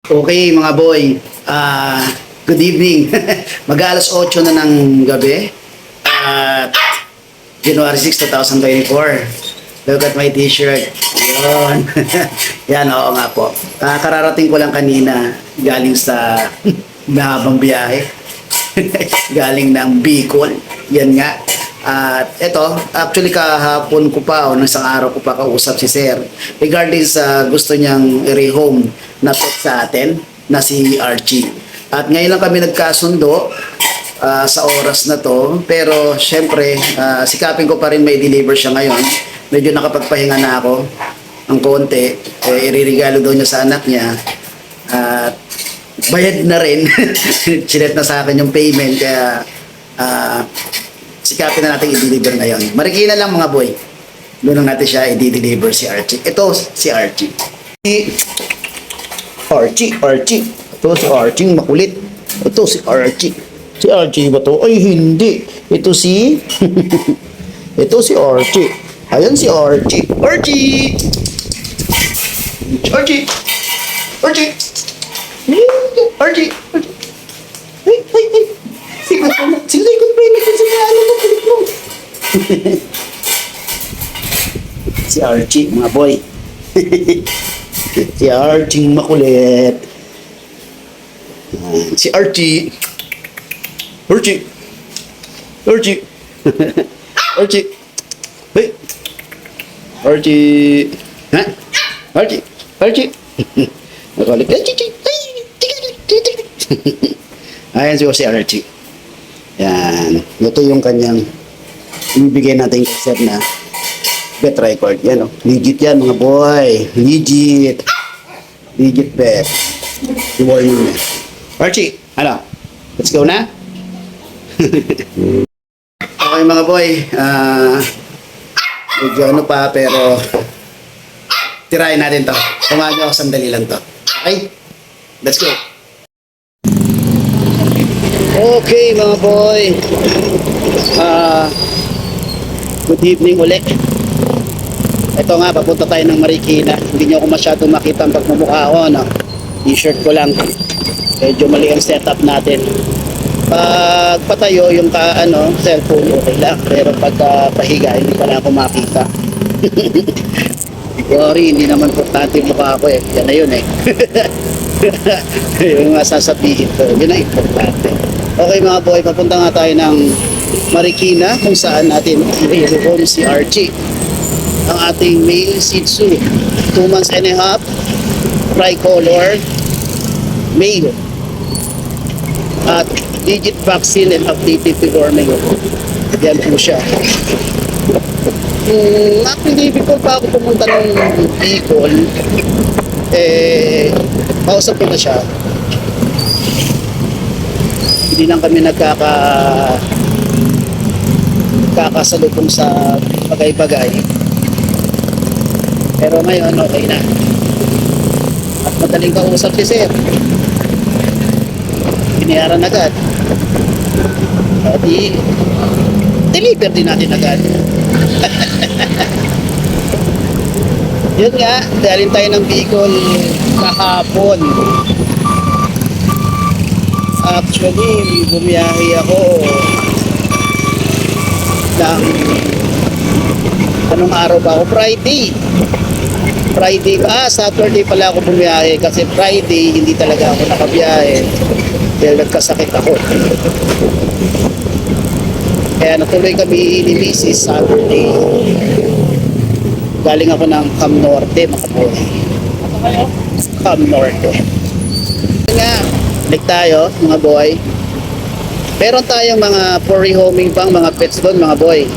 Okay mga boy, good evening. Mag-alas 8 na ng gabi at January 6, 2024. Look at my t-shirt. Yun. Yan, oo nga po. Kararating ko lang kanina galing sa mahabang biyahe. Galing ng Bicol. Yan nga. At ito, actually kahapon ko pa o nang isang araw ko pa kausap si Sir regarding sa gusto niyang i-rehome na pet sa atin na si Archie. At ngayon lang kami nagkasundo sa oras na to, pero syempre sikapin ko pa rin may deliver siya ngayon. Medyo nakapagpahinga na ako ng konti, iririgalo daw niya sa anak niya at bayad na rin. Sinet na sa akin yung payment, kaya sikapin na natin i-deliver ngayon. Marikina lang mga boy. Doon na natin siya i-deliver si Archie. Ito si Archie. Archie. Ito si Archie makulit. Ito si Archie. Si Archie ba to? Ay hindi. Ito si ito si Archie. Ayan si Archie. Archie. Archie. Archie. Archie. Hey. Sige, good boy. Si Archie, mga boy. Si Archie makulit. Si Archie. Archie. Archie. Hey. Archie. Ha? Archie. Makulit. Ayan si Archie. Yan. Ito yung kanyang ibibigay natin kay Sir na bet record. Yan o. Legit yan mga boy. Legit bet. Warning na. Archie, ano? Let's go na? Okay mga boy. Medyo ano pa pero tirahin natin to. Samahan niyo ako sandali lang to. Okay? Let's go. Okay mga boy, good evening ulit. Ito nga, papunta tayo ng Marikina. Hindi nyo ako masyadong makita ang pagmumukha ko, no? T-shirt ko lang. Medyo mali ang setup natin. Pag patayo yung cellphone, okay lang. Pero pag pahiga, hindi pala ako makita. Sorry, hindi naman importante yung mukha ko eh. Yan na yun eh. Yung sasabihin ko, yun ang importante. Okay mga boy, papunta nga tayo ng Marikina kung saan natin i-rehome si Archie. Ang ating male Shih Tzu, 2 months and a half, tricolor, male. At digit vaccine and updated deworming. Yan po siya. Actually, before pa ako pumunta ng Bicol, kausap ko na siya. Hindi lang kami kakasalubong sa bagay-bagay. Pero ngayon, okay na. At madaling kausap si Sir. Binayaran agad. At deliver din natin agad. Yun nga, galing tayo ng Bicol kahapon. Actually, bumiyahe ako ng anong araw ba ako? Friday ba? Saturday pala ako bumiyahe kasi Friday hindi talaga ako nakabiyahe dahil nagkasakit ako. Kaya natuloy kami ni Mrs. Saturday. Galing ako ng Cam Norte, mga boy. Cam Norte. Nga, balik tayo, mga boy. Meron tayong mga for rehoming pang mga pets doon, mga boy.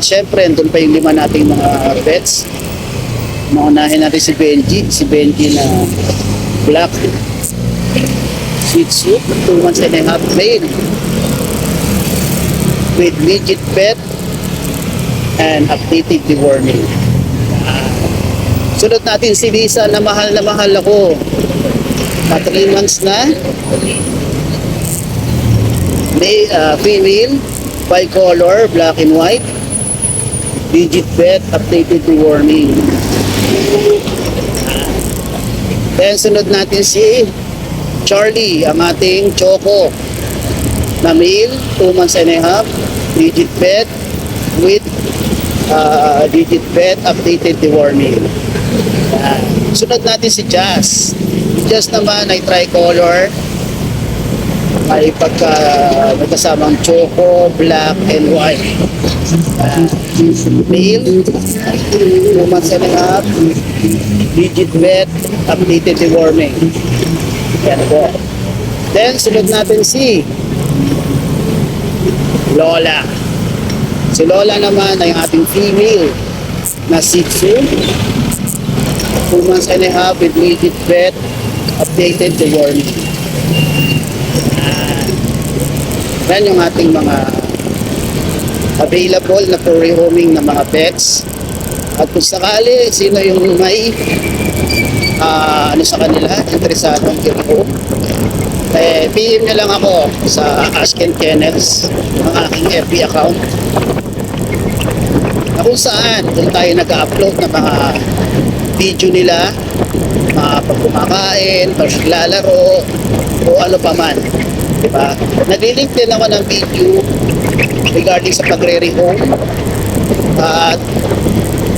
Siyempre, doon pa yung 5 nating mga pets. Maunahin natin si Benji na black Shih Tzu, 2 months and a half male with legit pet and updated deworming. Sunod natin si Lisa na mahal ako. 3 months na. Female, bicolor, black and white. Digit pet, updated deworming. Then sunod natin si Charlie, ang ating choco na male, 2 months and a half, digit vet with updated deworming. Sunod natin si Jazz. Jazz naman ay tricolor, ay may kasamang choco, black, and white. Male, 2 months and a half, digit vet, updated deworming. Yan po. Then, sunod natin si Lola. Si Lola naman ay ating female na Shih Tzu, 2 months and a half with digit vet, updated deworming. Yan yung ating mga available na for rehoming na mga pets. At kung sakali, sino yung may sa kanila, interesadong i-rehome, PM nyo lang ako sa Ask and Kennels, ang aking FB account, na kung saan doon tayo nag-upload ng mga video nila, mga pagkumakain, paglalaro, o ano pa man. Diba? Nag-link din ako ng video regarding sa pagre-rehome at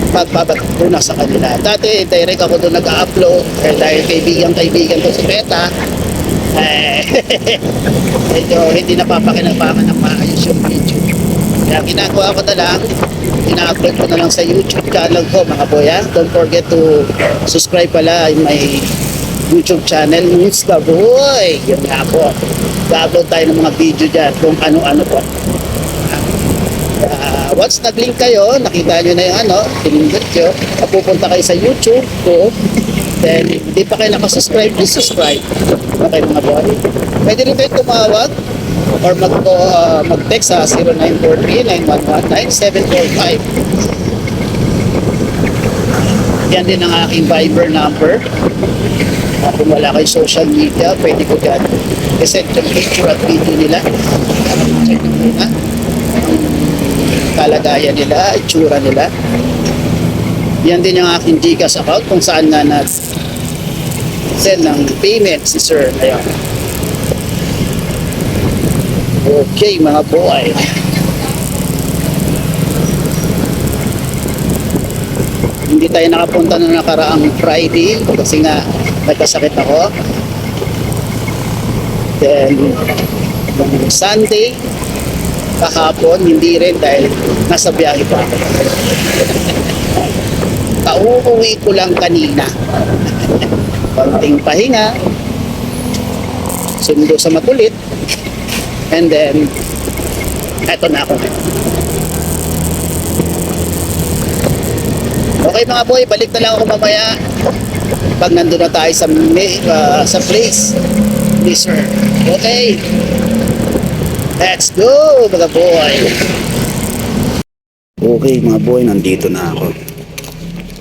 pagpapatuna sa kanila. Dati, direct ako doon nag-upload dahil kaibigan ko sa Meta, medyo hindi napapakinabangan ng maayos yung video. Kaya ginagawa ko na lang, ina-upload ko na lang sa YouTube channel ko, mga boy. Don't forget to subscribe pala in my YouTube channel, Musta Boy. Yun nga po. Ga-upload tayo ng mga video dyan kung ano-ano po. Once nag-link kayo, nakita nyo na yung pinindot nyo, mapupunta kayo sa YouTube ko. Then, hindi pa kayo nakasubscribe, please subscribe. Okay mga boy. Pwede rin kayo tumawag or mag-text sa 0943-9119-745. Yan din ang aking Viber number. Kung wala kayo social media, pwede ko dyan i-send yung picture at video nila. Check nyo muna ang kalagayan nila, itsura nila. Yan din yung aking Gcash account kung saan na send ng payment si sir. Ayan. Okay mga boy. Hindi tayo nakapunta na nakaraang Friday kasi nga nagkasakit ako. Then Sunday kahapon hindi rin dahil nasa biyahe pa ako. Pauuwi ko lang kanina. Konting pahinga, sundo sa makulit, and then eto na ako. Okay mga boy, balik na lang ako mamaya pag nandun na tayo sa place ni sir. Okay, let's go mga boy. Okay mga boy, nandito na ako.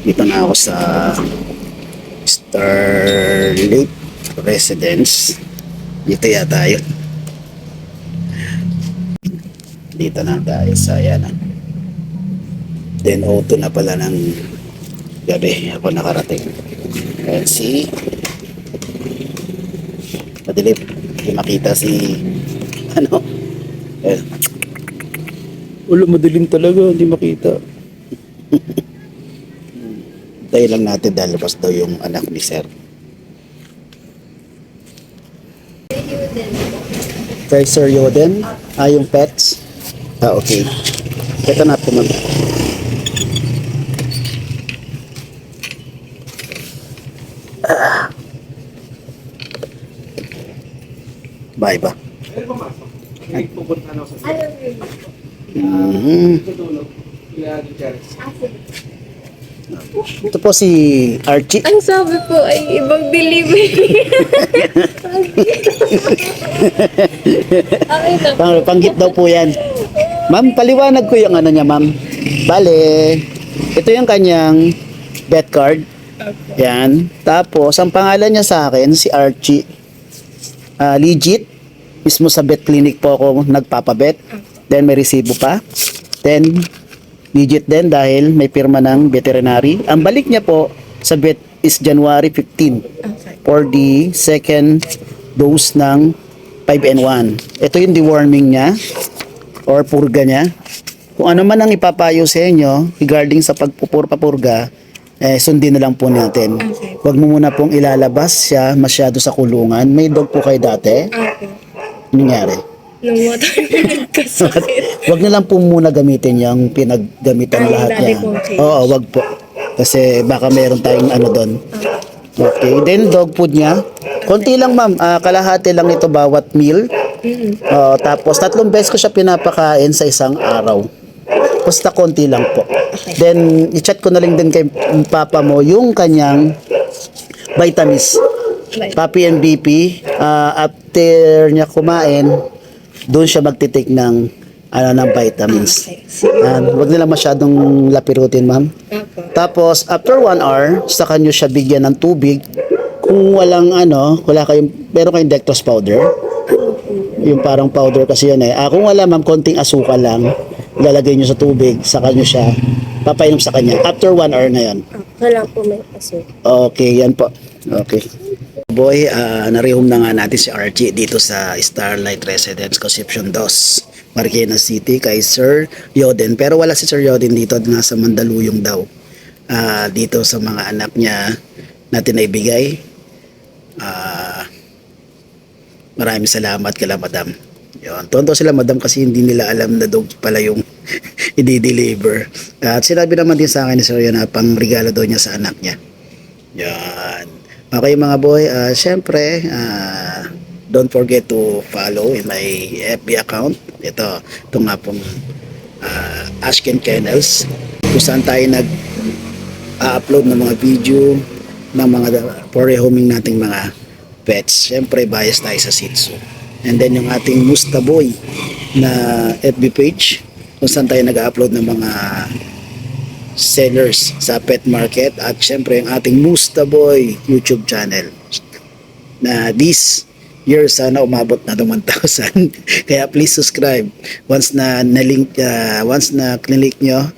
Dito na ako sa Starlake Residence. Dito yata yun. Dito na tayo sa yan. Then auto na pala ng gabi ako nakarating. Ayan si madilim. Hindi makita si ulo madilim talaga, hindi makita. Tayo lang natin dahil labas daw yung anak ni sir. Kay Sir Yoden, yung pets. Okay. Ito na ito mag bye ba? Ito po si Archie. Ang sabi po ay ibang delivery. Okay na. Panggit daw po yan. Ma'am, paliwanag ko yung niya, ma'am. Bale, ito yung kanyang vet card. Yan. Tapos, ang pangalan niya sa akin, si Archie. Legit. Mismo sa vet clinic po ako nagpapabet. Then, may resibo pa. Then, legit din dahil may pirma ng veterinary. Ang balik niya po sa vet is January 15 Okay. for the second dose ng 5-in-1. Ito yung deworming niya or purga niya. Kung ano man ang ipapayo sa inyo regarding sa pagpupurga, sundin na lang po natin. Okay. Huwag mo muna pong ilalabas siya masyado sa kulungan. May dog po kayo dati? Okay. Anong nangyari? Nung motor nagkasakit. Wag na lang po muna gamitin yung pinaggamitan Ay, lahat dati niya. pong cage. Oo, wag po. Kasi baka meron tayong ano doon. Okay, then dog food niya. Konti lang ma'am, kalahati lang ito bawat meal. Tapos 3 beses ko siya pinapakain sa isang araw. Basta konti lang po. Then i-chat ko na lang din kay papa mo yung kanyang vitamins. Right. Papi and BP, after niya kumain, doon siya magtitake ng ng vitamins. Okay. Wag nila masyadong lapirutin, ma'am. Opo. Tapos after 1 hour, saka nyo siya bigyan ng tubig. Kung walang meron kayong dextrose powder. Yung parang powder kasi yun eh. Kung wala ma'am, konting asukal lang. Ilalagay nyo sa tubig, saka nyo siya papainom sa kanya. After 1 hour na yun. Wala po may aso. Okay, yan po. Okay. Boy, narehome na nga natin si Archie dito sa Starlight Residence, Concepcion 2, Marikina City, kay Sir Yoden. Pero wala si Sir Yoden dito, nasa Mandaluyong daw. Dito sa mga anak niya natin na ibigay. Maraming salamat kala Madam. Yun. Tonto sila Madam kasi hindi nila alam na dog pala yung i-deliver. At sinabi naman din sa akin ni Sir Yoden na pang regalo daw niya sa anak niya. Yan. Okay mga boy, syempre, don't forget to follow in my FB account. Ito nga pong Ashken Kennels, kung saan tayo nag-upload ng mga video ng mga for rehoming nating mga pets. Syempre, bias tayo sa Shih Tzu. And then yung ating Musta Boy na FB page, kung saan tayo nag-upload ng mga sellers sa pet market, at syempre yung ating Musta Boy YouTube channel na this year sana umabot na ng 1,000. Kaya please subscribe. Once na click nyo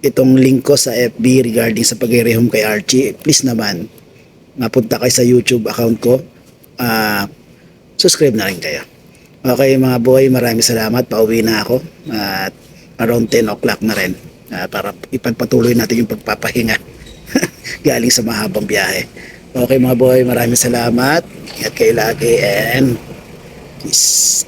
itong link ko sa FB regarding sa pag-rehome kay Archie, please naman mapunta kayo sa YouTube account ko, subscribe na rin kayo. Okay mga boy, maraming salamat. Pauwi na ako at around 10 o'clock na rin. Para ipagpatuloy natin yung pagpapahinga galing sa mahabang biyahe. Okay mga boy, maraming salamat. Ingat kayo lagi and peace.